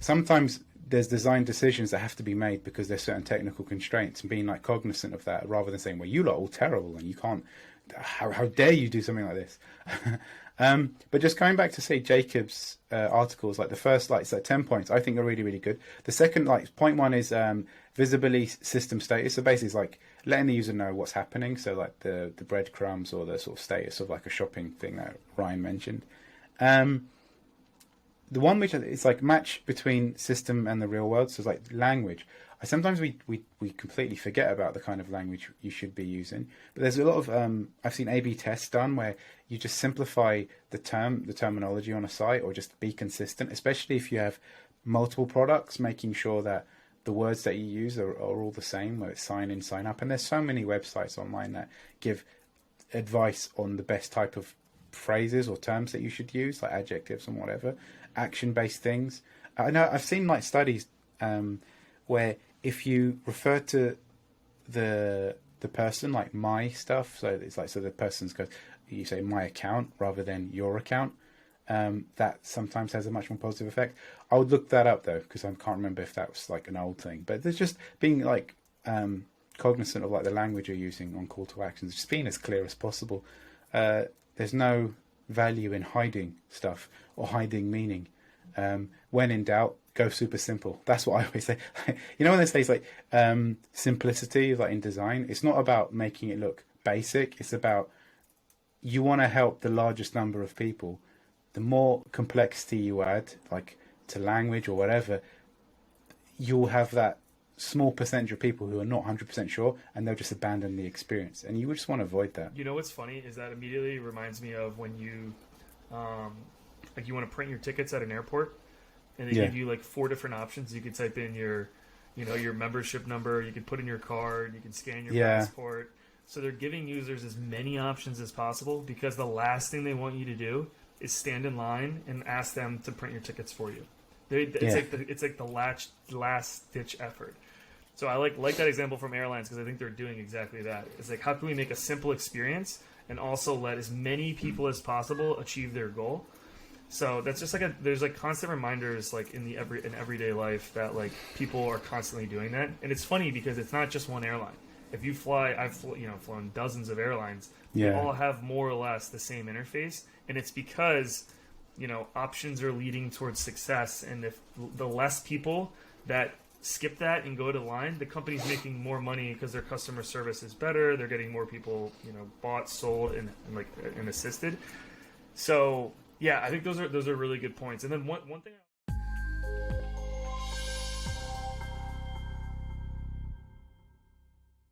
sometimes there's design decisions that have to be made because there's certain technical constraints, and being like cognizant of that rather than saying, well, you lot are all terrible and you can't, how dare you do something like this. But just going back to say Jacob's articles, like the first like 10 points I think are really, really good. The second, like point one is visibility system status. So basically it's like letting the user know what's happening. So like the breadcrumbs or the sort of status of like a shopping thing that Ryan mentioned. The one which is like match between system and the real world. So it's like language. Sometimes we completely forget about the kind of language you should be using. But there's a lot of I've seen A/B tests done where you just simplify the terminology on a site, or just be consistent, especially if you have multiple products, making sure that the words that you use are all the same, whether it's sign in, sign up. And there's so many websites online that give advice on the best type of phrases or terms that you should use, like adjectives and whatever, action-based things. I know I've seen like studies where if you refer to the person like my stuff, so it's like, so the person's goes, you say my account rather than your account, that sometimes has a much more positive effect. I would look that up though, because I can't remember if that was like an old thing. But there's just being like cognizant of like the language you're using on call to actions, just being as clear as possible. There's no value in hiding stuff or hiding meaning. When in doubt, go super simple. That's what I always say. You know, when they say it's like simplicity, like in design, it's not about making it look basic. It's about, you want to help the largest number of people. The more complexity you add, like to language or whatever, you'll have that small percentage of people who are not 100% sure, and they'll just abandon the experience. And you just want to avoid that. You know what's funny is that immediately reminds me of when you, like you want to print your tickets at an airport, and they give you like 4 different options. You could type in your, you know, your membership number. You could put in your card. You can scan your passport. So they're giving users as many options as possible, because the last thing they want you to do is stand in line and ask them to print your tickets for you. It's like the last ditch effort. So I like that example from airlines, because I think they're doing exactly that. It's like, how can we make a simple experience and also let as many people as possible achieve their goal? So that's just like there's like constant reminders like in everyday life that like people are constantly doing that. And it's funny because it's not just one airline. If you fly, I've flown dozens of airlines. They all have more or less the same interface, and it's because, you know, options are leading towards success. And if the less people that skip that and go to line, the company's making more money because their customer service is better. They're getting more people, you know, bought, sold, and assisted. So yeah, I think those are really good points. And then one thing.